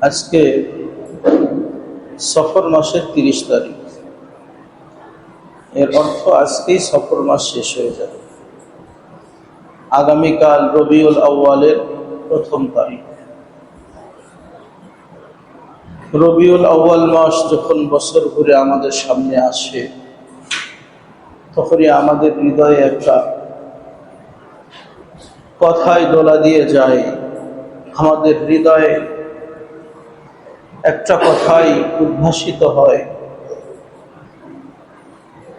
আজকে সফর মাসের 30 তারিখ। এর অর্থ আজকেই সফর মাস শেষ হয়ে যাবে। আগামীকাল রবিউল আউয়ালের প্রথম তারিখ। রবিউল আউয়াল মাস যখন বছর ঘুরে আমাদের সামনে আসে, তখনই আমাদের হৃদয়ে একটা কথায় দোলা দিয়ে যায়। আমাদের হৃদয়ে একটা কথাই উদ্ভাসিত হয়,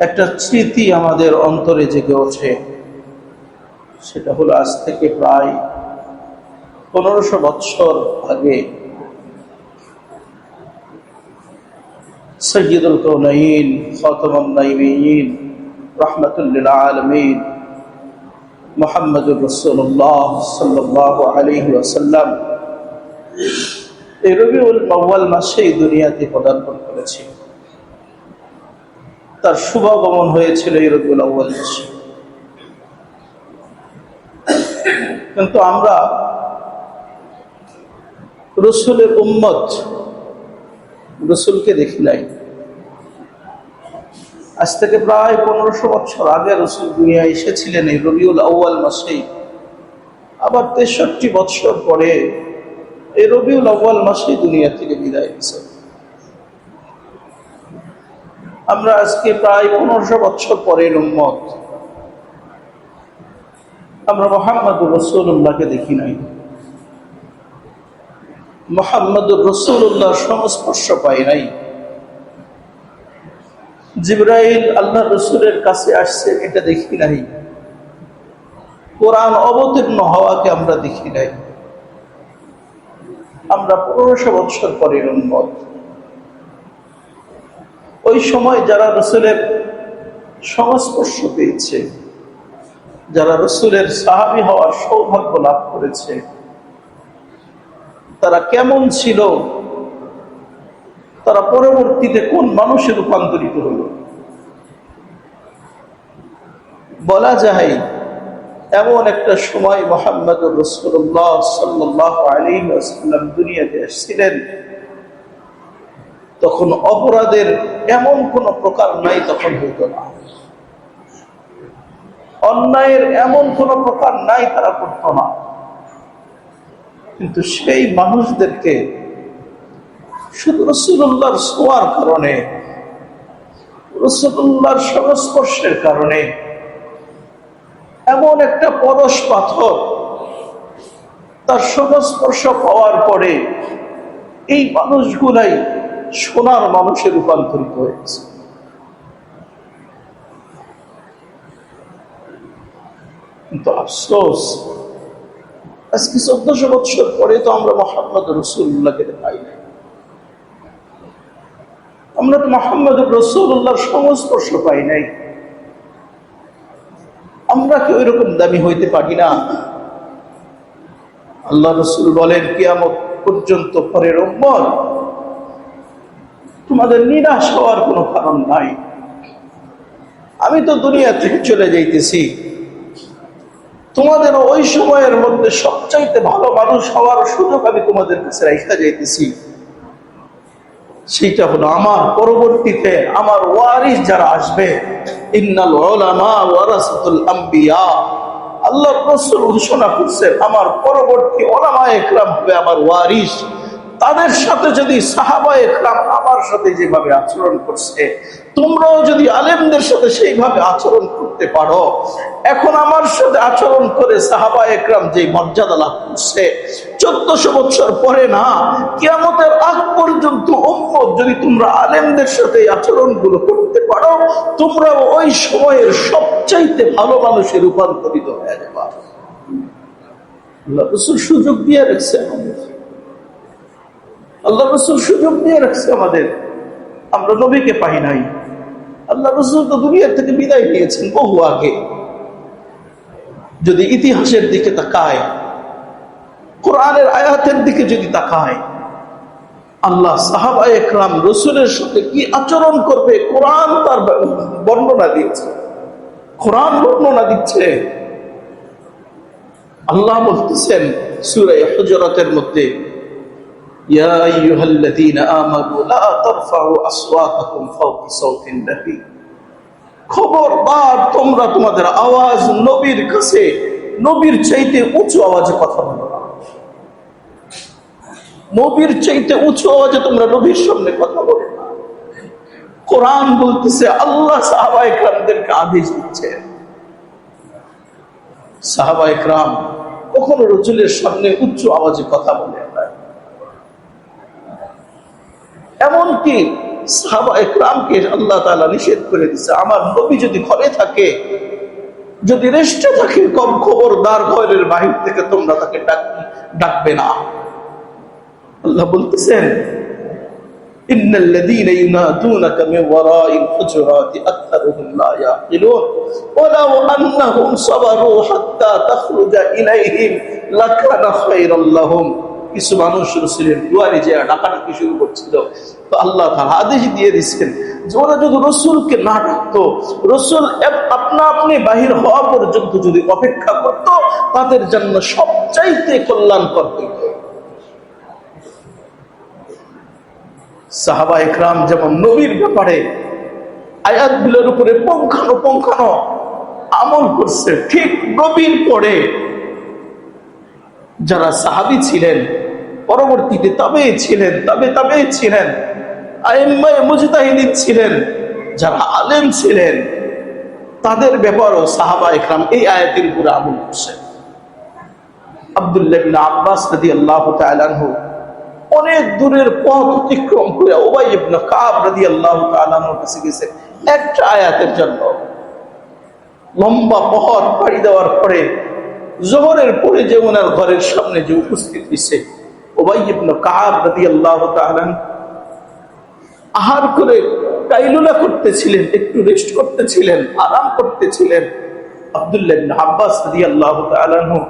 একটা স্মৃতি আমাদের অন্তরে জেগে ওঠে। সেটা হলো আজ থেকে প্রায় 1500 বৎসর আগে সৈয়দুল কওনাইন খাতামুন নবিয়্যিন রাহমাতুল লিল আলামিন মুহাম্মদুর রাসূলুল্লাহ সাল্লাল্লাহু আলাইহি ওয়াসাল্লাম এই রবিউল আউয়াল মাসে এই দুনিয়াতে পদার্পণ করেছিল। তার শুভাগমন হয়েছিল এই রবিউল আউয়াল মাসে। কিন্তু আমরা রসুলের উম্মত, রসুলকে দেখি নাই। আজ থেকে প্রায় 1500 বছর আগে রসুল দুনিয়ায় এসেছিলেন এই রবিউল আউয়াল মাসেই। আবার 63 বছর পরে এই রবিউল আউয়াল মাসেই দুনিয়া থেকে বিদায় নিয়েছেন। আমরা আজকে প্রায় 1500 বছর পরের উম্মত। আমরা মুহাম্মদুর রাসূলুল্লাহকে দেখি নাই। মুহাম্মদুর রাসূলুল্লাহর সংস্পর্শ পাই নাই। জিবরাইল আল্লাহর রাসূলের কাছে আসছে, এটা দেখি নাই। কোরআন অবতীর্ণ হওয়াকে আমরা দেখি নাই। আমরা 1500 বছর পরের উম্মত। ওই সময় যারা রাসূলের সংস্পর্শ পেয়েছে, যারা রাসূলের সাহাবী হওয়ার সৌভাগ্য লাভ করেছে, তারা কেমন ছিল, তারা পরবর্তীতে কোন মানুষে রূপান্তরিত হল। বলা যায় এমন একটা সময় মুহাম্মদুর রাসূলুল্লাহ সাল্লাল্লাহু আলাইহি ওয়াসাল্লাম দুনিয়াতে এসেছিলেন, তখন অপরাধের এমন কোন প্রকার নাই, তখন হইত না। অন্যায়ের এমন কোন প্রকার নাই, তারা করত না। কিন্তু সেই মানুষদেরকে শুধু রাসূলুল্লাহর ছোঁয়ার কারণে, রাসূলুল্লাহর সংস্পর্শের কারণে, এমন একটা পরশ পাথর তার সংস্পর্শ পাওয়ার পরে এই মানুষগুলাই সোনার মানুষে রূপান্তরিত হয়েছে। কিন্তু আফসোস, আজকে 1400 বছর পরে তো আমরা মুহাম্মদ রাসূলুল্লাহকে পাই না। আমরা তো মুহাম্মদ রাসূলুল্লাহর সংস্পর্শ পাই নাই। আমরা কি ওই রকম দামি হইতে পারি না? আল্লাহ রাসূল বলেন, কিয়ামত পর্যন্ত পরের উম্মত তোমাদের নিরাশ হওয়ার কোনো কারণ নাই। আমি তো দুনিয়া থেকে চলে যাইতেছি, তোমাদের ওই সময়ের মধ্যে সবচাইতে ভালো মানুষ হওয়ার সুযোগ আমি তোমাদের কাছে রাখা যাইতেছি। সেটা হলো আমার পরবর্তীতে আমার ওয়ারিস যারা আসবে, ইন্নাল উলামা ওয়ারাসাতুল আম্বিয়া, আল্লাহর রাসূল ঘোষণা করছেন আমার পরবর্তী উলামায়ে ইকরাম হবে আমার ওয়ারিস। তাদের সাথে যদি সাহাবায়ে ইকরাম আমার সাথে যেভাবে আচরণ করছে, তোমরাও যদি আলেমদের সাথে সেইভাবে আচরণ করতে পারো, এখন আমার সাথে আচরণ করে সাহাবায়ে ইকরাম যে মর্যাদা লাভ করছে, 1400 বছর পরে না, কিয়ামতের আগ পর্যন্ত উম্মত যদি তোমরা আলেমদের সাথে এই আচরণগুলো করতে পারো, তোমরা ওই সময়ের সবচাইতে ভালো মানুষে রূপান্তরিত হয়ে যাবে। আল্লাহ রাসূল সুযোগ দিয়ে রাখছে আমাদের। আল্লাহ রাসূল সুযোগ দিয়ে রাখছে আমাদের। আমরা নবীকে পাই নাই। আল্লাহ রাসূল তো দুনিয়া থেকে বিদায় নিয়েছেন বহু আগে। যদি ইতিহাসের দিকে তাকায়, কোরআনের আয়াতের দিকে যদি তাকায়, আল্লাহ সাহাবায়ে ইকরাম রাসূলের সাথে কি আচরণ করবে কোরআন তার বর্ণনা দিয়েছে। কোরআন বর্ণনা দিচ্ছে। আল্লাহ বলতেছেন সূরা হুজুরাতের মধ্যে, ইয়া আইয়ুহাল্লাযীনা আমানু লা তারফাউ আসওয়াতাকুম ফাওকা সাওতিন নবী, খবরদার তোমরা তোমাদের আওয়াজ নবীর কাছে নবীর চাইতে উঁচু আওয়াজে কথা বলো না। নবীর চাইতে উঁচু আওয়াজে তোমরা নবীর সামনে কথা বলো না। কোরআন বলতেছে, আল্লাহ সাহাবায়ে কেরামদেরকে আদেশ দিচ্ছে, সাহাবায়ে কেরাম কখনো রাসূলের সামনে উচ্চ আওয়াজে কথা বলে না। এমনকি সাহাবায়ে কেরামকে আল্লাহ তাআলা নিষেধ করে দিয়েছে, আমার নবী যদি ঘরে থাকে, যদি রেস্টে থাকে, কম খবরদার ঘরের বাহির থেকে তোমরা তাকে ডাকবে না। আল্লাহ বলতেছেন, ইন্নাল্লাযীনা ইউনাদুনাকা মিন ওয়ারাইল হুজুরাতি আকসারুহুম লা ইয়াকিলুন ওয়ালাউ আন্নাহুম সাবারু হাত্তা তাখরুজা ইলাইহিম লাকানা খায়রাল লাহুম। কিছু মানুষ রাসূলের দুয়ারে যে ডাকাডাকি শুরু করছিল, তো আল্লাহ তাআলা আদেশ দিয়ে দিয়েছেন যে ওরা যদি রাসূলকে না ডাকতো, রাসূল আপনা আপনি বাহির হওয়া পর্যন্ত যদি অপেক্ষা করত, তাদের জন্য সবচাইতে কল্যাণকর হইত। সাহাবায়ে কেরাম যেমন নবীর ব্যাপারে আয়াতগুলোর উপরে পুঙ্খানুপুঙ্খানু আমল করছে, ঠিক নবীর পরে যারা সাহাবী ছিলেন, পরবর্তীতে তাবেঈ ছিলেন, তাবেঈ ছিলেন, আইম্মায়ে মুজতাহিদিন ছিলেন, যারা আলেম ছিলেন, তাদের ব্যাপারেও সাহাবায়ে কেরাম এই আয়াতের উপরে আমল করছেন। আব্দুল্লাহ ইবনে আব্বাস রাদিয়াল্লাহু তাআলা আনহু অনেক দূরের পথ অতিক্রম করে উবাই ইবনে কাব রাদিয়াল্লাহু তাআলা আনহুর কাছে গেছেন একটা আয়াতের জন্য। লম্বা পথ পাড়ি দেওয়ার পরে যোহরের পরে যে ওনার ঘরের সামনে যে উপস্থিত হয়েছে, উবাই ইবনে কাব রাদিয়াল্লাহু তাআলা আহার করে কাইলুলা করতেছিলেন, একটু রেস্ট করতেছিলেন, আরাম করতেছিলেন। আব্দুল্লাহ ইবনে আব্বাস রাদিয়াল্লাহু তাআলা আনহু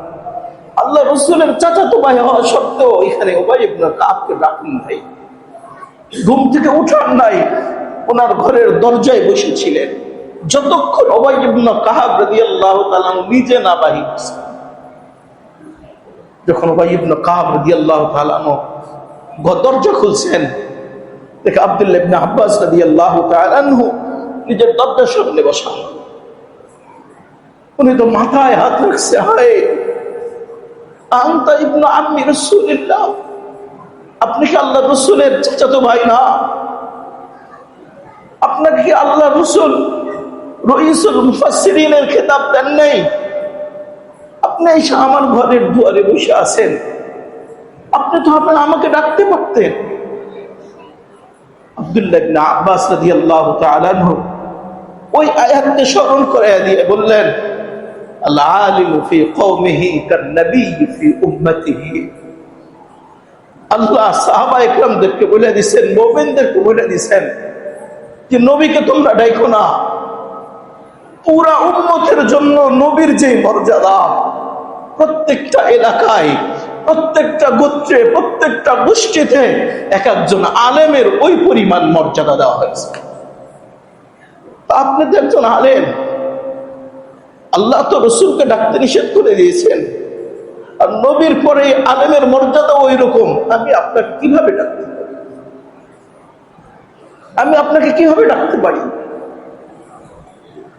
আল্লাহ রাসূলের চাচাতো ভাই হওয়া সত্ত্বেও এখানে উবাই ইবনে কাবকে ডাকেন নাই, ঘুম থেকে উঠান নাই, ওনার ঘরের দরজায় বসেছিলেন যতক্ষণ উবাই ইবনে কাব রাদিয়াল্লাহু তাআলা নিজে না বাহির হয়েছেন। যখন উবাই ইবনে কাব রাদিয়াল্লাহু তাআলা দরজা খুলছেন, দেখে আব্দুল্লাহ ইবনে আব্বাস রাদিয়াল্লাহু তাআলা আনহু নিজের দরজার সামনে বসা। উনি তো মাথায় হাত রাখছে, হায় আনতা ইবনু আম্মি রাসূলিল্লাহ, আপনি কি আল্লাহর রাসূলের চাচাতো ভাই না? আপনাকে কি আল্লাহর রাসূল রাইসুল মুফাসসিরিনের খেতাব দেন নাই? আপনি এসে আমার ঘরের দুয়ারে বসে আছেন, আপনি তো আমাকে ডাকতে পারতেন। আব্দুল্লাহ ইবনে আব্বাস রাদিয়াল্লাহু তাআলা আনহু ওই আয়াতকে স্মরণ করে দিয়ে বললেন, আল আলিমু ফি কওমিহি কান নবী ফি উম্মতিহি। আল্লাহ সাহাবায়ে কেরামদেরকে বলে দিয়েছেন, মুমিনদেরকে বলে দিয়েছেন যে নবীকে তোমরা ডাকো না। পুরা উম্মতের জন্য নবীর যে মর্যাদা, প্রত্যেকটা এলাকায়, প্রত্যেকটা গোত্রে, প্রত্যেকটা গোষ্ঠীতে এক একজন আলেমের ওই পরিমাণ মর্যাদা দেওয়া হয়েছে। আপনি তো একজন আলেম, আল্লাহ তো রাসূলকে ডাকতে নিষেধ করে দিয়েছেন, আর নবীর পরে আলেমের মর্যাদা ওই রকম, আমি আপনাকে কিভাবে ডাকতে পারি? আমি আপনাকে কিভাবে ডাকতে পারি?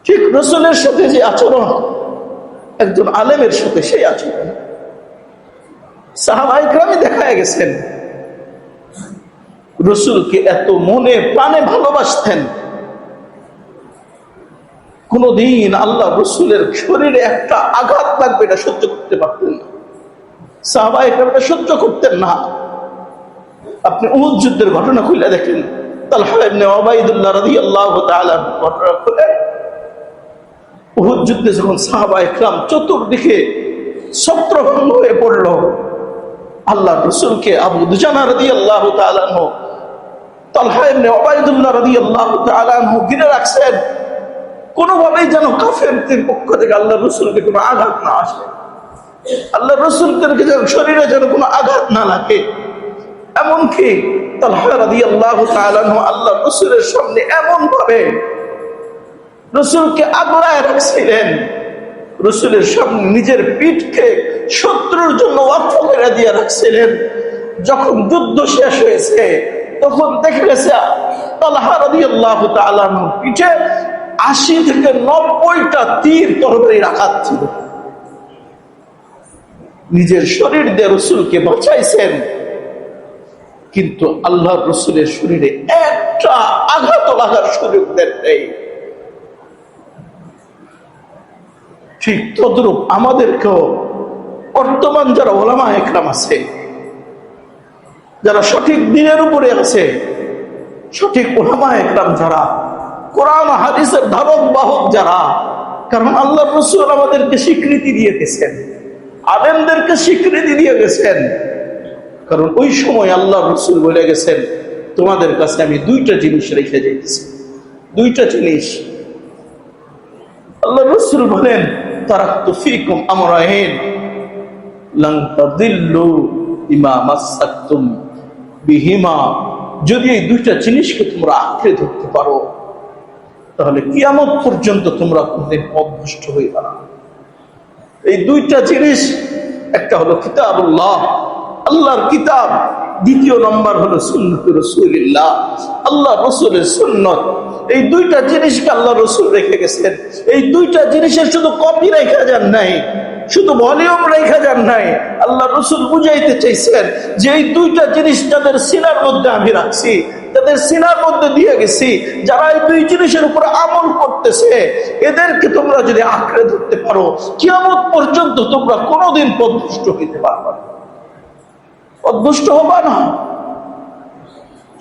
ঠিক রাসূলের সাথে যে আচরণ একজন আলেমের সাথে, সেই আচরণ সাহাবায়ে কেরামে দেখা গেছেন রাসূলকে এত মনে প্রাণে ভালোবাসতেন, কোনদিন আল্লাহ রাসূলের শরীরে একটা আঘাত লাগবে এটা সহ্য করতে পারতেন না। সাহাবায়ে কেরামরা সহ্য করতেন না। আপনি উহুদ যুদ্ধের ঘটনা খুলে দেখেন, তালহা ইবনে উবাইদুল্লাহ রাদিয়াল্লাহু তাআলা ঘটনা খুলে, উহুদ যুদ্ধে যখন সাহাবায়ে কেরাম চতুর্দিকে ছত্রভঙ্গ হয়ে পড়ল, আল্লাহ রাসূলকে আবু দুজানা রাদিয়াল্লাহু তাআলা আনহু, তালহা ইবনে উবাইদুল্লাহ রাদিয়াল্লাহু তাআলা আনহু ঘিরে রাখছেন, কোনোভাবেই যেন কাফেরদের পক্ষ থেকে আল্লাহ রাসূলকে কোনো আঘাত না আসে, আল্লাহ রাসূলকে যেন শরীরে যেন কোনো আঘাত না লাগে। এমনকি তালহা রাদিয়াল্লাহু তাআলা আনহু আল্লাহ রাসূলের সামনে এমন ভাবে রাসূলকে আগলায় রাখছিলেন, রাসূলের সামনে নিজের পিঠকে শত্রুর জন্য ওয়াকফ করে দিয়ে রাখছিলেন। যখন যুদ্ধ শেষ হয়েছে তখন দেখে গেছে তালহা রাদিয়াল্লাহু তাআলা আনহুর পিঠে 80 থেকে 90টা তীর তরবারির আঘাত ছিল। নিজের শরীর দিয়ে রাসূলকে বাঁচাইছেন, কিন্তু আল্লাহর রাসূলের শরীরে একটা আঘাত লাগার সুযোগ দেন নাই। ঠিক তদ্রূপ আমাদেরকেও বর্তমান যারা ওলামা একরাম আছে, যারা সঠিক দিনের উপরে আছে, সঠিক ওলামা একরাম যারা, কোরআন হাদিসের ধারক বাহক যারা, কারণ আল্লাহর রাসূল আমাদেরকে স্বীকৃতি দিয়ে গেছেন, আলেমদেরকে স্বীকৃতি দিয়ে গেছেন, কারণ ওই সময় আল্লাহর রাসূল বলে গেছেন তোমাদের কাছে আমি দুইটা জিনিস রেখে যাইতেছি। দুইটা জিনিস আল্লাহর রাসূল বলেন তারাকতু ফীকুম আমরাইন লান তাদিল্লু বিমা মাসসাকতুম বিহিমা। যদি এই দুইটা জিনিসকে তোমরা আঁকড়ে ধরতে পারো তাহলে কিয়ামত পর্যন্ত তোমরা কোনদিন পথভ্রষ্ট হইবে না। এই দুইটা জিনিস, একটা হলো কিতাবুল্লাহ, আল্লাহর কিতাব, দ্বিতীয় নম্বর হলো সুন্নাত রাসূলুল্লাহ, আল্লাহ রাসূলের সুন্নাত। এই দুইটা জিনিসকে আল্লাহ রাসূল রেখে গেছেন। এই দুইটা জিনিসের শুধু কপি রেখা যান নাই, শুধু ভলিউম রেখা যান নাই, আল্লাহ রাসূল বুঝাইতে চাইছেন যে এই দুইটা জিনিস যাদের সিনার মধ্যে আমি রাখছি, তাদের সিনার মধ্যে দিয়ে গেছি, যারা এই দুই জিনিসের উপর আমল করতেছে এদেরকে তোমরা যদি আঁকড়ে ধরতে পারো কিয়ামত পর্যন্ত তোমরা কোনোদিন পথভ্রষ্ট হইতে পারবে না, পথভ্রষ্ট হবা না।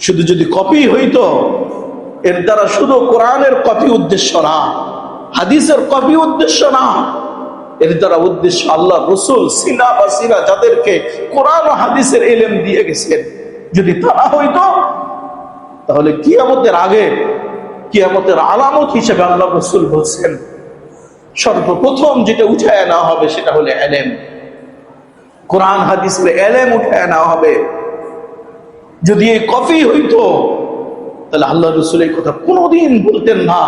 শুধু যদি কপি হইতো, এর দ্বারা শুধু কোরআনের কপি উদ্দেশ্য না, হাদিসের কপি উদ্দেশ্য না, এর দ্বারা উদ্দেশ্য আল্লাহ রাসূল সিনা বাসিরা যাদেরকে কোরআন ও হাদিসের ইলম দিয়ে গেছেন, যদি তারা হইতো তাহলে কিয়ামতের আগে, কিয়ামতের আলামত হিসেবে আল্লাহ রাসূল বলছেন সর্বপ্রথম যেটা উঠায় নেওয়া হবে সেটা হলো ইলম, কোরআন হাদিসের ইলম উঠায় নেওয়া হবে। যদি এই কপি হইতো তাহলে আল্লাহ রাসূল এই কথা কোনোদিন বলতেন না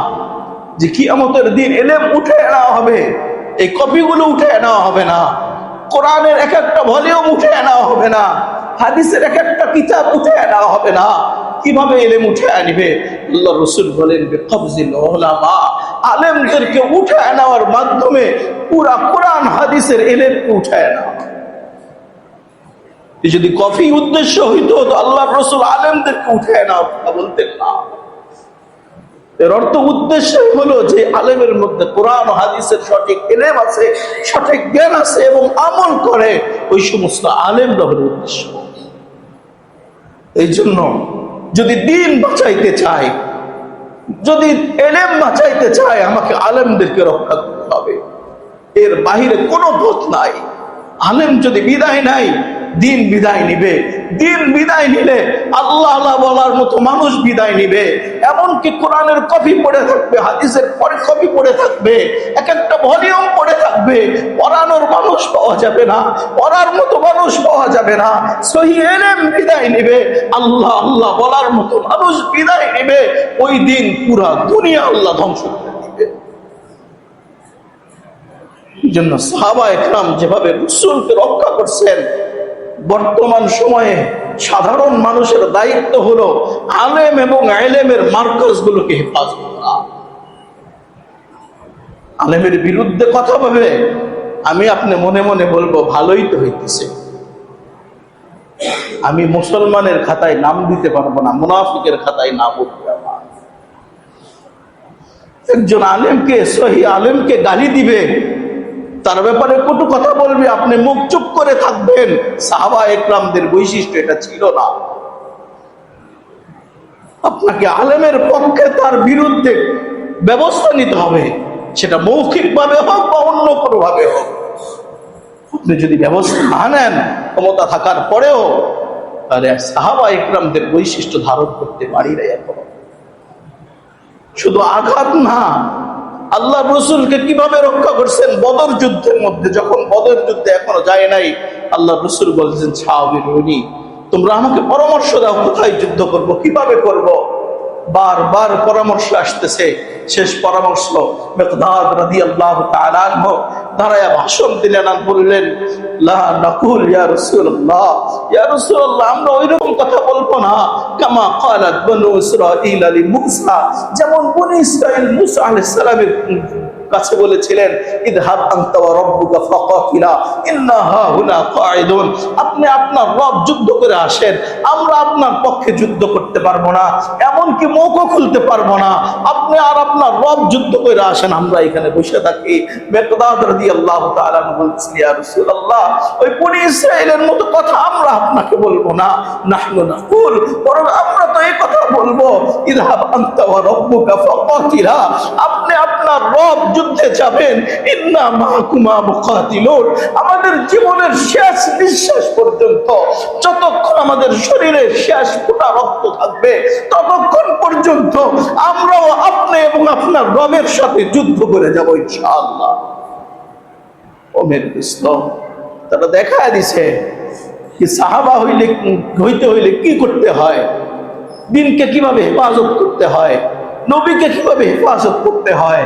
যে কিয়ামতের দিন ইলম উঠায় নেওয়া হবে, এই কপিগুলো উঠায় নেওয়া হবে না, কোরআনের এক একটা ভলিউম উঠায় নেওয়া হবে না, হাদিসের এক একটা কিতাব উঠায় নেওয়া হবে না। কিভাবে ইলম উঠায় নিবে? আল্লাহ রাসূল বলেন বিকবজিল উলামা, আলেমদেরকে উঠায় নেওয়ার মাধ্যমে পুরা কোরআন হাদিসের ইলম উঠায় নেওয়া। যদি কফি উদ্দেশ্য হইতো তো আল্লাহ রাসূল আলেমদেরকে উঠায় নেওয়ার কথা বলতেন না। এর অর্থ উদ্দেশ্য হলো যে আলেমের মধ্যে কোরআন ও হাদিসের সঠিক ইলম আছে, সঠিক জ্ঞান আছে এবং আমল করে, ওই সমস্ত আলেমরা হলো উদ্দেশ্য। এই জন্য যদি দ্বীন বাঁচাইতে চাই, যদি ইলম বাঁচাইতে চাই, আমাকে আলেমদেরকে রক্ষা করতে হবে, এর বাহিরে কোনো পথ নাই। আলেম যদি বিদায় নাই, দিন বিদায় নিবে, দিন বিদায় নিলে আল্লাহ আল্লাহ বলার মতো মানুষ বিদায় নিবে। এমনকি কোরআনের কপি পড়ে থাকবে, হাদিসের পরে কপি পড়ে থাকবে, এক একটা ভলিউম পড়ে থাকবে, পড়ানোর মানুষ পাওয়া যাবে না, পড়ার মতো মানুষ পাওয়া যাবে না। সহিহ ইলম বিদায় নিবে, আল্লাহ আল্লাহ বলার মতো মানুষ বিদায় নিবে। ওই দিন পুরা দুনিয়া আল্লাহ ধ্বংস করে দিবে। এই জন্য সাহাবা একরাম যেভাবে রাসূলকে রক্ষা করছেন, বর্তমান সময়ে সাধারণ মানুষের দায়িত্ব হলো আলেম এবং ইলমের মার্কাজগুলোকে হেফাজত করা। আলেমের বিরুদ্ধে কথা বলবে, আমি আপনি মনে মনে বলবো ভালোই তো হইতেছে, আমি মুসলমানের খাতায় নাম দিতে পারবো না, মুনাফিকের খাতায় নাম উঠবে আমার। একজন আলেমকে, সহি আলেমকে গালি দিবে, তার ব্যাপারে কটু কথা বলবে, আপনি মুখ চুপ করে থাকবেন। সাহাবা একরামদের বৈশিষ্ট্য এটা ছিল না। আপনাকে আলেমের পক্ষে তার বিরুদ্ধে ব্যবস্থা নিতে হবে, সেটা মৌখিক ভাবে হোক বা অন্য কোনো ভাবে হোক। আপনি যদি ব্যবস্থা না নেন ক্ষমতা থাকার পরেও, তাহলে সাহাবা একরামদের বৈশিষ্ট্য ধারণ করতে পারি না। এখন শুধু আঘাত না, আল্লাহ রাসূলকে কিভাবে রক্ষা করছেন বদর যুদ্ধের মধ্যে, যখন বদর যুদ্ধে এখনো যায় নাই, আল্লাহ রাসূল বলছেন সাহাবীরা, তোমরা আমাকে পরামর্শ দাও কোথায় যুদ্ধ করব, কিভাবে করব। বারবার পরামর্শ আসতেছে, শেষ পরামর্শ মিকদাদ রাদিয়াল্লাহু তাআলা আনহু দাঁড়ায়া ভাষণ দিলেন আর বললেন, লা নাকুল ইয়া রাসূলুল্লাহ, ইয়া রাসূলুল্লাহ, আমরা ওইরকম কথা বলবো না, কামা ক্বালাত বনু ইসরাঈল লি মূসা, যেমন বনী ইসরাঈল মূসা আলাইহিস সালামের কাছে বলেছিলেন, ইযহাব আনতা ওয়া রাব্বুকা ফাকাতিলা ইন্না হাহুনা কাঈদুন, আপনি আপনার রব যুদ্ধ করে আসেন, আমরা আপনার পক্ষে যুদ্ধ করতে পারবো না, এমনকি মুখও খুলতে পারবো না, আপনি আর আপনার রব যুদ্ধ করে আসেন, আমরা এখানে বসে থাকি। মিকদাদ রাদিয়াল্লাহু তাআলা বলছেন, ইয়া রাসূলুল্লাহ, ওই বনী ইসরাঈলের মতো কথা আমরা আপনাকে বলবো না, নাহনু নাকুল, বরং আমরা তো এই কথা বলবো, ইযহাব আনতা ওয়া রাব্বুকা ফাকাতিলা, আপনি আপনার রব যুদ্ধে যাবেন, ইন্না মাআকুমা মুকাতিলুন, আমাদের জীবনের শেষ নিঃশ্বাস পর্যন্ত, যতক্ষণ আমাদের শরীরে শেষ ফোঁটা রক্ত থাকবে, ততক্ষণ পর্যন্ত আমরাও আপনি এবং আপনার রবের সাথে যুদ্ধ করে যাব ইনশাআল্লাহ। ওমের ইসলাম তারা দেখায় দিছে কি সাহাবা হইতে হইলে কি করতে হয়, দিনকে কিভাবে হেফাজত করতে হয়, নবীকে কিভাবে হেফাজত করতে হয়।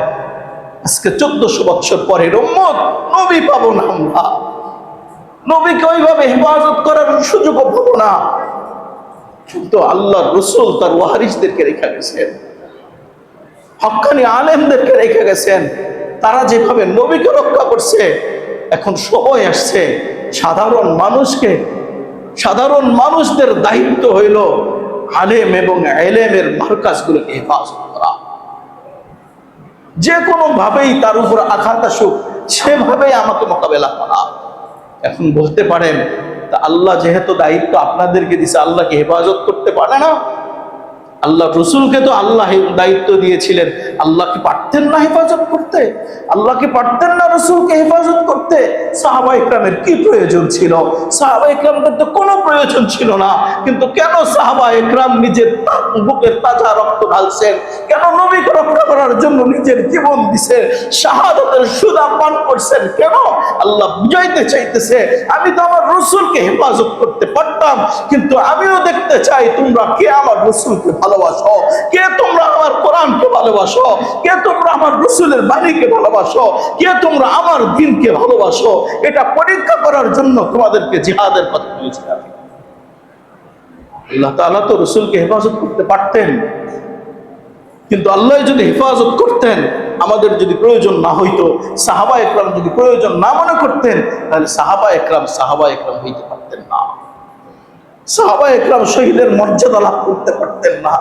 আজকে 1400 বছর পরের উম্মত নবী পাবো না, আমরা নবীকে ওইভাবে হেফাজত করার সুযোগ পাবো না, কিন্তু আল্লাহর রাসূল তার ওয়ারিসদেরকে রেখে গেছেন, হক্কানি আলেমদেরকে রেখে গেছেন, তারা যেভাবে নবীকে রক্ষা করছে, এখন সময় আসছে সাধারণ মানুষদের দায়িত্ব হইল আলেম এবং ইলমের মারকাজগুলোকে হেফাজত করা। যে কোনো ভাবেই তার উপর আঘাত আসুক, সেভাবেই আমাকে মোকাবেলা করা। এখন বলতে পারেন, তা আল্লাহ যেহেতু দায়িত্ব আপনাদেরকে দিছে, আল্লাহ কি হেফাজত করতে পারে না? আল্লাহ রসুলকে তো আল্লাহ দায়িত্ব দিয়েছিলেন, আল্লাহ কি পারতেন না হেফাজত করতে? আল্লাহ কি পারতেন না রসুলকে হেফাজত করতে? সাহাবা ইকরামের কি প্রয়োজন ছিল? সাহাবা ইকরামদের তো কোনো প্রয়োজন ছিল না, কিন্তু কেন সাহাবা ইকরাম নিজের বুকের তাজা রক্ত ঢালছেন? কেন নবীকে রক্ষা করার জন্য নিজের জীবন দিছে, শাহাদাতের সুদা পান করছেন? কেন? আল্লাহ বুঝাইতে চাইতেছে, আমি তো আমার রসুলকে হেফাজত করতে পারতাম, কিন্তু আমিও দেখতে চাই তোমরা কে আমার রসুলকে ভালোবাসো, কে তোমরা আমার কোরআনকে ভালোবাসো, কে তোমরা আমার রসুলের বাণীকে ভালোবাসো, কে তোমরা আমার দ্বীনকে ভালোবাসো। এটা পরীক্ষা করার জন্য তোমাদেরকে জিহাদের কথা বলেছিলাম। আল্লাহ তাআলা তো রসুলকে হেফাজত করতে পারতেন, কিন্তু আল্লাহ যদি হেফাজত করতেন, আমাদের যদি প্রয়োজন না হইতো, সাহাবা একরাম যদি প্রয়োজন না মনে করতেন, তাহলে সাহাবা একরাম হইতে পারতেন না, সাহাবা একরাম শহীদের মর্যাদা লাভ করতে পারতেন না,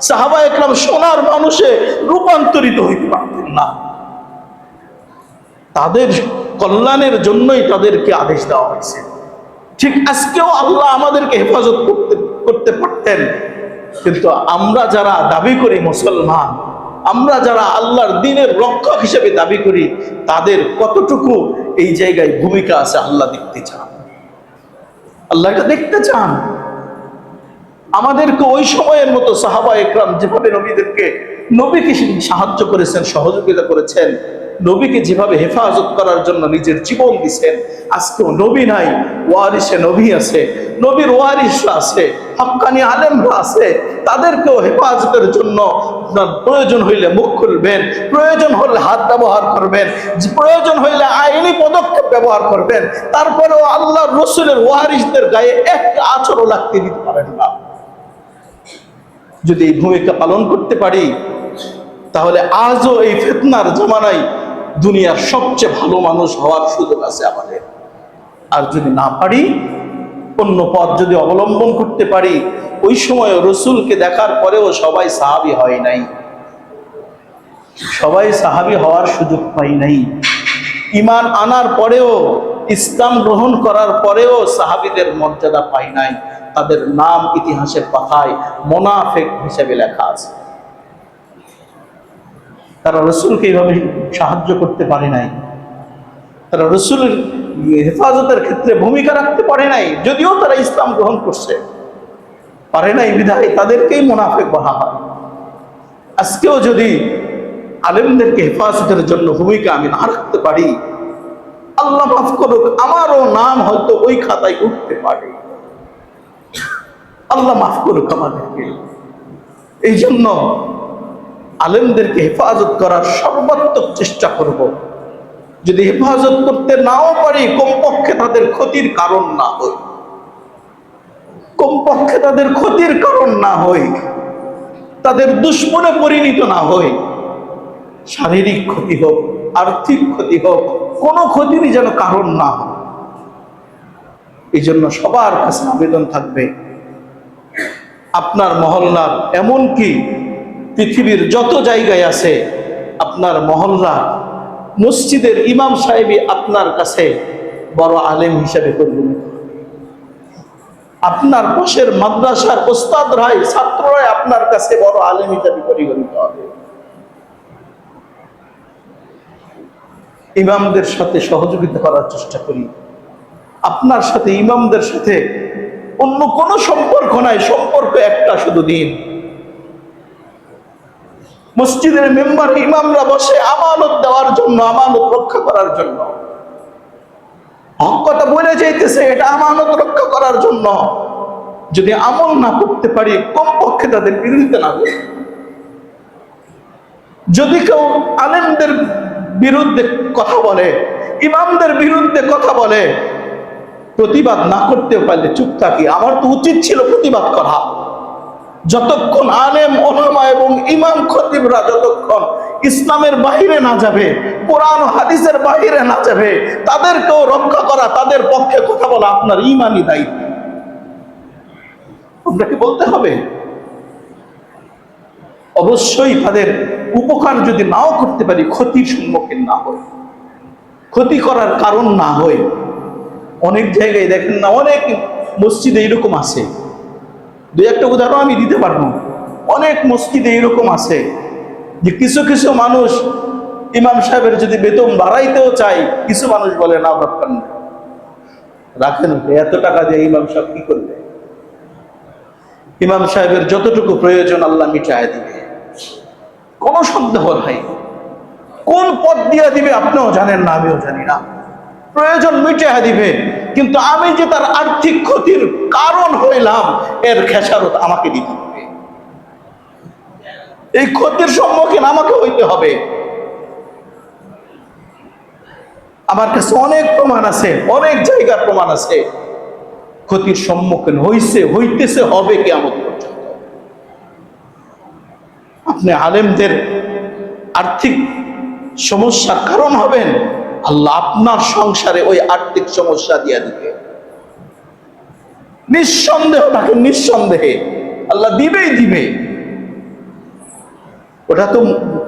সাহাবা একরাম সোনার মানুষে রূপান্তরিত হইতে পারতেন না। তাদের কল্যাণের জন্যই তাদেরকে আদেশ দেওয়া হয়েছে। ঠিক আজকেও আল্লাহ আমাদেরকে হেফাজত করতে পারতেন, কিন্তু আমরা যারা দাবি করি মুসলমান, আমরা যারা আল্লাহর দ্বীনের রক্ষক হিসেবে দাবি করি, তাদের কতটুকু এই জায়গায় ভূমিকা আছে আল্লাহ দেখতে চান। আল্লাহ এটা দেখতে চান। আমাদেরকে ওই সময়ের মতো সাহাবা একরাম যেভাবে নবীকে সাহায্য করেছেন, সহযোগিতা করেছেন, নবীকে যেভাবে হেফাজত করার জন্য নিজের জীবন দিচ্ছেন, আজকেও নবী নাই, ওয়ারিসে নবী আছে, নবীর ওয়ারিসরা আছে, হক্কানি আলেমরা আছে, তাদেরকেও হেফাজতের জন্য প্রয়োজন হইলে মুখ খুলবেন, প্রয়োজন হলে হাত ব্যবহার করবেন, প্রয়োজন হইলে আইনি পদক্ষেপ ব্যবহার করবেন, তারপরেও আল্লাহর রসুলের ওয়ারিসদের গায়ে একটা আঁচড়ও লাগতে দিতে পারেন না। যদি এই ভূমিকা পালন করতে পারি, তাহলে আজও এই ফিতনার জামানায় দুনিয়ার সবচেয়ে ভালো মানুষ হওয়ার সুযোগ আছে আমাদের। আর যদি না পারি, অন্য পথ যদি অবলম্বন করতে পারি, ওই সময় রসুলকে দেখার পরেও সবাই সাহাবী হয় নাই, সবাই সাহাবী হওয়ার সুযোগ পাই নাই। ঈমান আনার পরেও, ইসলাম গ্রহণ করার পরেও সাহাবীদের মর্যাদা পাই নাই। তাদের নাম ইতিহাসের পাতায় মুনাফিক হিসেবে লেখা আছে। তারা রসুলকে এইভাবে সাহায্য করতে পারে নাই, তারা রসুলের হেফাজতের ক্ষেত্রে ভূমিকা রাখতে পারে নাই, যদিও তারা ইসলাম গ্রহণ করছে, পারে নাই বিধায় তাদেরকেই মুনাফিক বলা হয়। আজকেও যদি আলেমদেরকে হেফাজতের জন্য ভূমিকা আমি না রাখতে পারি, আল্লাহ মাফ করুক, আমারও নাম হয়তো ওই খাতায় উঠতে পারে। আল্লাহ মাফ করুক আমাদেরকে। এই জন্য আলেমদেরকে হেফাজত করার সর্বাত্মক চেষ্টা করব। যদি হেফাজত করতে নাও পারি, কমপক্ষে তাদের ক্ষতির কারণ না হই, কমপক্ষে তাদের ক্ষতির কারণ না হই, তাদের দুশ্মনে পরিণত না হই। শারীরিক ক্ষতি হোক, আর্থিক ক্ষতি হোক, কোনো ক্ষতিরই যেন কারণ না হয়। এই জন্য সবার কাছে আবেদন থাকবে, আপনার মহল্লার, এমনকি পৃথিবীর যত জায়গায় আছে, আপনার মহল্লা মসজিদের ইমাম সাহেবই আপনার কাছে বড় আলেম হিসেবে পরিগণিত। আপনার পাশের মাদ্রাসার ওস্তাদরাই, ছাত্ররাই আপনার কাছে বড় আলেম হিসেবে পরিগণিত হবে। ইমামদের সাথে সহযোগিতা করার চেষ্টা করি। আপনার সাথে ইমামদের সাথে অন্য কোনো সম্পর্ক নাই, সম্পর্ক একটা শুধু দিন। মসজিদের মেম্বার ইমামরা বসে আমানত দেওয়ার জন্য, আমানত রক্ষা করার জন্য। হক কথা বলে যাইতেছে, এটা আমানত রক্ষা করার জন্য। যদি আমল না করতে পারি, কমপক্ষে তাদের বিরুদ্ধে না করি। যদি কেউ আলেমদের বিরুদ্ধে কথা বলে, ইমামদের বিরুদ্ধে কথা বলে, প্রতিবাদ না করতে পারলে চুপ থাকি। আমার তো উচিত ছিল প্রতিবাদ করা। যতক্ষণ আলেম ওলামা এবং ইমাম খতিবরা যতক্ষণ ইসলামের বাহিরে না যাবে, কোরআন হাদিসের বাহিরে না যাবে, তাদেরকেও রক্ষা করা, তাদের পক্ষে কথা বলা আপনার ঈমানি দায়িত্ব। আপনাকে বলতে হবে। অবশ্যই তাদের উপকার যদি নাও করতে পারি, ক্ষতির সম্মুখীন না হই, ক্ষতি করার কারণ না হই। অনেক জায়গায় দেখেন না, অনেক মসজিদে এরকম আছে। দুই একটা উদাহরণ আমি দিতে পারবো। অনেক মসজিদে এরকম আছে যে কিছু কিছু মানুষ ইমাম সাহেবের যদি বেতন বাড়াইতেও চাই, কিছু মানুষ বলে না, দরকার নেই, রাখেন, এত টাকা দিয়ে ইমাম সাহেব কি করবে? ইমাম সাহেবের যতটুকু প্রয়োজন আল্লাহ মিটায় দিবে, কোনো সন্দেহ নাই। কোন পথ দিয়ে দিবে আপনিও জানেন না, আমিও জানি না। প্রয়োজন মিটায় দিবে, কিন্তু আমি যে তার আর্থিক ক্ষতির কারণ হইলাম, এর খেসারত আমাকে দিতে হবে। এই ক্ষতির সম্মুখীন আমাকে হইতে হবে। আমার কাছে অনেক প্রমাণ আছে, অনেক জায়গার প্রমাণ আছে। ক্ষতির সম্মুখীন হইছে, হইতেছে, হবে কিয়ামত পর্যন্ত। আপনি আলেমদের আর্থিক সমস্যার কারণ হবেন, আল্লাহ আপনার সংসারে ওই আর্থিক সমস্যা দিয়ে দিবে। নিঃসন্দেহ থাকেন, নিঃসন্দেহে আল্লাহ দিবেই দিবে। ওটা তো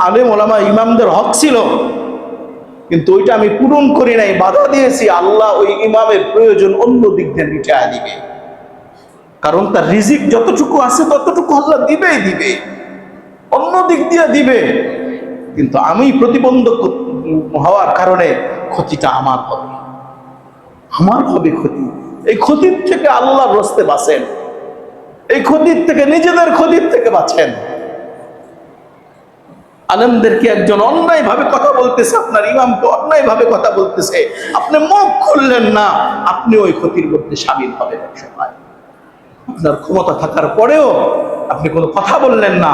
আলেম ওলামা ইমামদের হক ছিল, কিন্তু ওইটা আমি পূরণ করি নাই, বাধা দিয়েছি। আল্লাহ ওই ইমামের প্রয়োজন অন্য দিক দিয়ে মিটায় দিবে, কারণ তার রিজিক যতটুকু আছে ততটুকু আল্লাহ দিবেই দিবে, অন্য দিক দিয়ে দিবে। কিন্তু আমি প্রতিবন্ধক হওয়ার কারণে ক্ষতিটা আমার হবে, আমার হবে ক্ষতি। এই ক্ষতির থেকে আল্লাহর রাস্তে বাঁচেন, এই ক্ষতির থেকে, নিজেদের ক্ষতির থেকে বাঁচেন। আলেমদেরকে একজন অন্যায় ভাবে কথা বলতেছে, আপনার ইমামকে অন্যায় ভাবে কথা বলতেছে, আপনি মুখ খুললেন না, আপনি ওই ক্ষতির মধ্যে শামিল হবেন এক সময়। আপনার ক্ষমতা থাকার পরেও আপনি কোনো কথা বললেন না,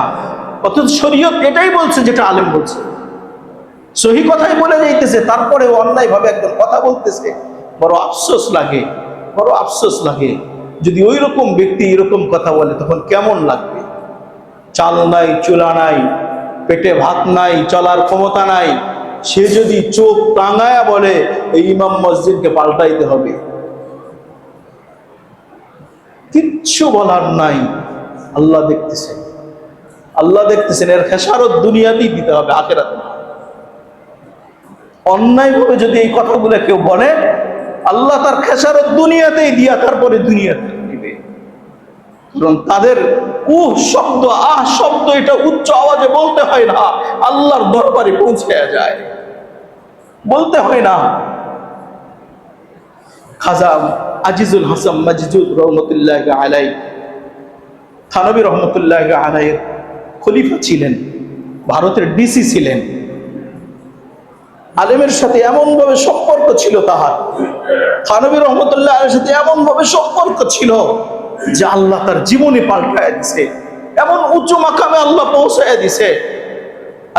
অথচ শরীয়ত এটাই বলছে যেটা আলেম বলছে, সহি কথাই বলে যাইতেছে, তারপরেও অন্যায় ভাবে একজন কথা বলতেছে। বড় আফসোস লাগে, বড় আফসোস লাগে। যদি ওই রকম ব্যক্তি এরকম কথা বলে, তখন কেমন লাগবে? চাল নাই, চুলা নাই, পেটে ভাত নাই, চলার ক্ষমতা নাই, সে যদি চোখ টাঙায়া বলে এই ইমাম মসজিদকে পাল্টাইতে হবে, কিচ্ছু বলার নাই। আল্লাহ দেখতেছেন, আল্লাহ দেখতেছেন, এর খেসারত দুনিয়াতেই দিতে হবে, আখিরাতে না। অন্যায় ভাবে যদি এই কথাগুলো কেউ বলে, আল্লাহ তার খেসারত দুনিয়াতেই দিয়া তারপরে দুনিয়াতে দিবে। কারণ তাদের শব্দ, শব্দ, এটা উচ্চ আওয়াজে বলতে হয় না, আল্লাহর দরবারে পৌঁছে যায়, বলতে হয় না। খাজা আজিজুল হাসান মাজদুদ রহমতুল্লাহ আলাই, থানবী রহমতুল্লাহ আলাইয়ের খলিফা ছিলেন, ভারতের ডিসি ছিলেন। আলেমের সাথে এমন ভাবে সম্পর্ক ছিল তাহার, থানবী রহমতুল্লাহ আলাইহির সাথে এমন ভাবে সম্পর্ক ছিল যে আল্লাহ তার জীবনে পাল্টায় দিছে, এমন উঁচু মাকামে আল্লাহ পৌঁছায় দিছে।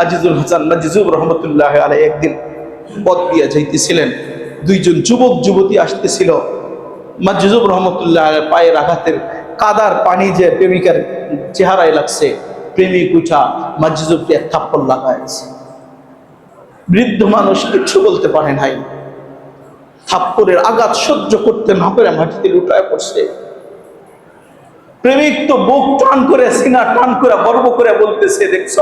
আজিজুল হাসান মাজদুদ রহমতুল্লাহ আলাই একদিন পথ দিয়ে যাইতেছিলেন, দুইজন যুবক যুবতী আসতেছিল। মাজজুব রহমতুল্লাহ পায়ের আঘাতের কাদার পানি যে প্রেমিকার চেহারায় লাগছে, প্রেমিক উঠা মাজজুবকে এক থাপ্পড় লাগাইছে। বৃদ্ধ মানুষ কিচ্ছু বলতে পারে নাই, থাপ্পড়ের আঘাত সহ্য করতে না পেরে মাটিতে লুটায় পড়ছে। প্রেমিক তো বুক টান করে, সিনা টান করে, গর্ব করে বলতেছে, দেখছ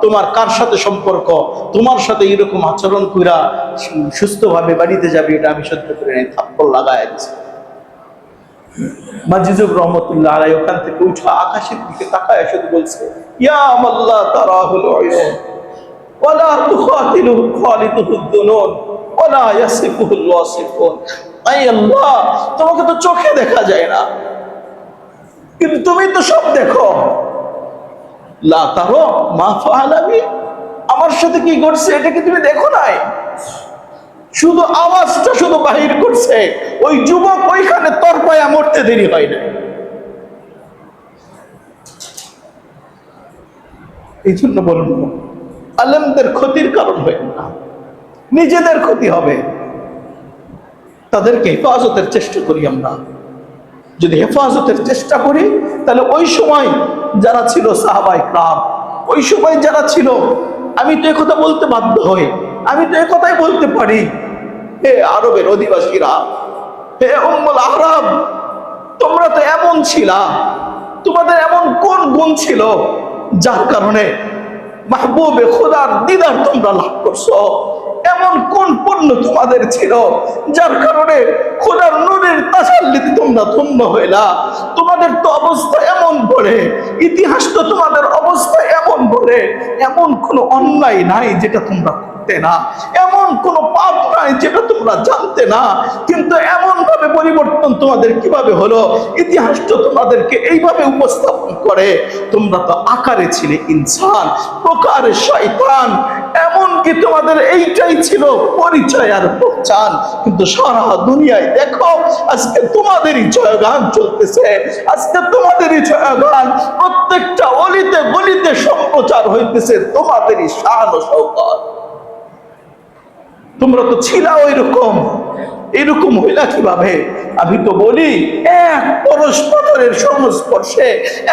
তোমার কার সাথে সম্পর্ক, তোমার সাথে এরকম আচরণ কইরা সুস্থভাবে বাড়িতে যাবে এটা আমি সহ্য করে নাই, থাপ্পড় লাগায় দিছে। মাজজুব রহমতুল্লাহ আলাইহি ওখান থেকে উঠা আকাশের দিকে তাকায় শুধু বলছে, ইয়া মাল্লা তারাহুল উয়ুন ওয়ালা তুখাতিলুহু খালিতুহুদ দুনুন ওয়ালা ইয়াসিফুহুল ওয়াসিফুন। আয় আল্লাহ, তোমাকে তো চোখে দেখা যায় না, কিন্তু তুমি তো সব দেখো। লা তারা মা ফাআলা বি, আমার সাথে কি ঘটছে এটা কি তুমি দেখো নাই? শুধু আওয়াজটা শুধু বাহির করছে, ওই যুবক ওইখানে তরপায়া মরতে দেরি হয় না। এই জন্য বলবো, আলেমদের ক্ষতির কারণ হয় না, নিজেদের ক্ষতি হবে। তাদেরকে হেফাজতের চেষ্টা করি আমরা। যদি হেফাজতের চেষ্টা করি তাহলে ওই সময় যারা ছিল সাহাবায়ে কেরাম, ওই সময় যারা ছিল, আমি তো একথা বলতে বাধ্য হই, আমি তো একথাই বলতে পারি, হে আরবের অধিবাসীরা, হে উম্মুল আরব, তোমরা তো এমন ছিলা, তোমাদের এমন কোন গুণ ছিল যার কারণে মাহবুবে খোদার দিদার তোমরা লাভ করছো? এমন কোন পণ্য তোমাদের ছিল যার কারণে খোদার নূরের তাসাল্লিতে তোমরা ধন্য হইলা? তোমাদের তো অবস্থা এমন বলে, ইতিহাস তো তোমাদের অবস্থা এমন বলে, এমন কোনো অন্যায় নাই যেটা তোমরা করতে না, এমন কোনো পাপ নাই যেটা তোমরা জানতে না, কিন্তু এমন ভাবে পরিবর্তন তোমাদের কিভাবে হলো? ইতিহাস তো তোমাদেরকে এইভাবে উপস্থাপন করে, তোমরা তো আকারে ছিলে ইনসান, প্রকারে শয়তান, এমনকি তোমাদের এইটাই ছিল পরিচয় আর পহচান। কিন্তু সারা দুনিয়ায় দেখো আজকে তোমাদেরই জয়গান চলতেছে, আজকে তোমাদেরই জয়গান, প্রত্যেকটা অলিতে গলিতে সম্প্রচার হইতেছে তোমাদেরই শান ও শওকত। তোমরা তো ছিলা ওই রকম, এরকম হইলা কিভাবে? আমি তো বলি, এক পরস্পরের সংস্পর্শে,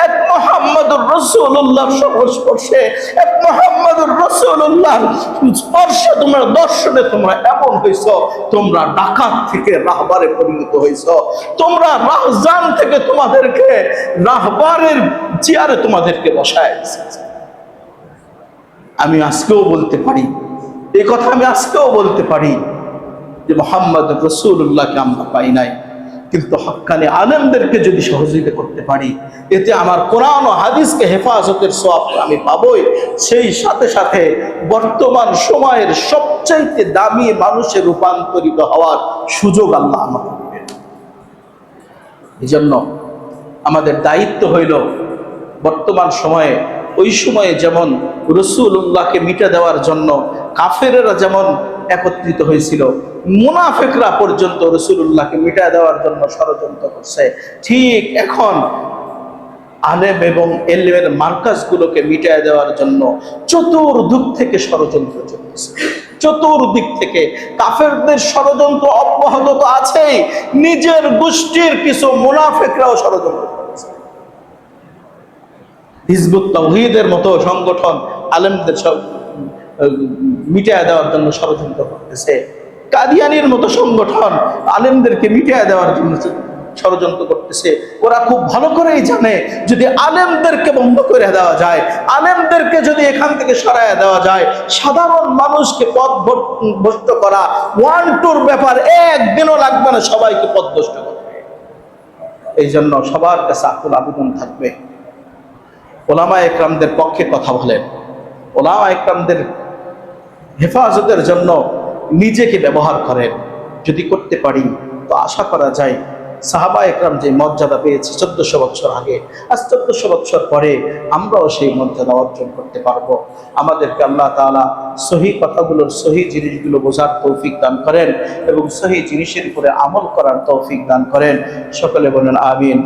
এক মুহাম্মদুর রাসূলুল্লাহর সংস্পর্শে, এক মুহাম্মদুর রাসূলুল্লাহর স্পর্শে, তোমরা দর্শনে তোমরা এমন হইছো, তোমরা ডাকাত থেকে রাহবারে পরিণত হইছো, তোমরা রাহজান থেকে তোমাদেরকে রাহবারের চেয়ারে তোমাদেরকে বসায় দিয়েছে। আমি আজকেও বলতে পারি, এই কথা আমি আজকেও বলতে পারি যে মুহাম্মদ রাসূলুল্লাহকে আমরা পাই নাই, কিন্তু হক্কানি আলেমদেরকে যদি সহযোগিতা করতে পারি, এতে আমার কোরআন ও হাদিসকে হেফাজতের সওয়াব আমি পাবই, সেই সাথে সাথে বর্তমান সময়ের সবচাইতে দামি মানুষে রূপান্তরিত হওয়ার সুযোগ আল্লাহ আমাকে দিবেন। এই জন্য আমাদের দায়িত্ব হইল বর্তমান সময়ে, ওই সময়ে যেমন রাসূলুল্লাহকে মিটে দেওয়ার জন্য কাফেরেরা যেমন একত্রিত হয়েছিল, মুনাফিকরা পর্যন্ত রাসূলুল্লাহকে মিটে দেওয়ার জন্য ষড়যন্ত্র করছে, ঠিক এখন আলেম এবং এলমের মার্কাজগুলোকে মিটায় দেওয়ার জন্য চতুর্দিক থেকে ষড়যন্ত্র চলতেছে। চতুর্দিক থেকে কাফেরদের ষড়যন্ত্র অব্যাহত তো আছেই, নিজের গোষ্ঠীর কিছু মুনাফিকরাও ষড়যন্ত্র করছে। হিজবুত তাওহীদের মতো সংগঠন আলেমদের সব মিটায় দেওয়ার জন্য ষড়যন্ত্র করতেছে। কাদিয়ানির মতো সংগঠন আলেমদেরকে মিটায় দেওয়ার জন্য ষড়যন্ত্র করতেছে। ওরা খুব ভালো করেই জানে, যদি আলেমদেরকে বন্ধ করে দেওয়া যায়, আলেমদেরকে যদি এখান থেকে সরায় দেওয়া যায়, সাধারণ মানুষকে পথভ্রষ্ট করা ওয়ান টুর ব্যাপার, একদিনও লাগবে না সবাইকে পথভ্রষ্ট করবে। এই জন্য সবার কাছে আকুল আবেদন থাকবে, ওলামা একরামদের পক্ষে কথা বলেন, ওলামা একরামদের হেফাজতের জন্য নিজেকে ব্যবহার করেন। যদি করতে পারি তো আশা করা যায় সাহাবা একরাম যে মর্যাদা পেয়েছে 1400 বছর আগে, আজ 1400 বছর পরে আমরাও সেই মর্যাদা অর্জন করতে পারবো। আমাদেরকে আল্লাহ তাআলা সহি কথাগুলোর, সহি জিনিসগুলো বোঝার তৌফিক দান করেন এবং সহি জিনিসের উপরে আমল করার তৌফিক দান করেন। সকলে বলেন আমিন।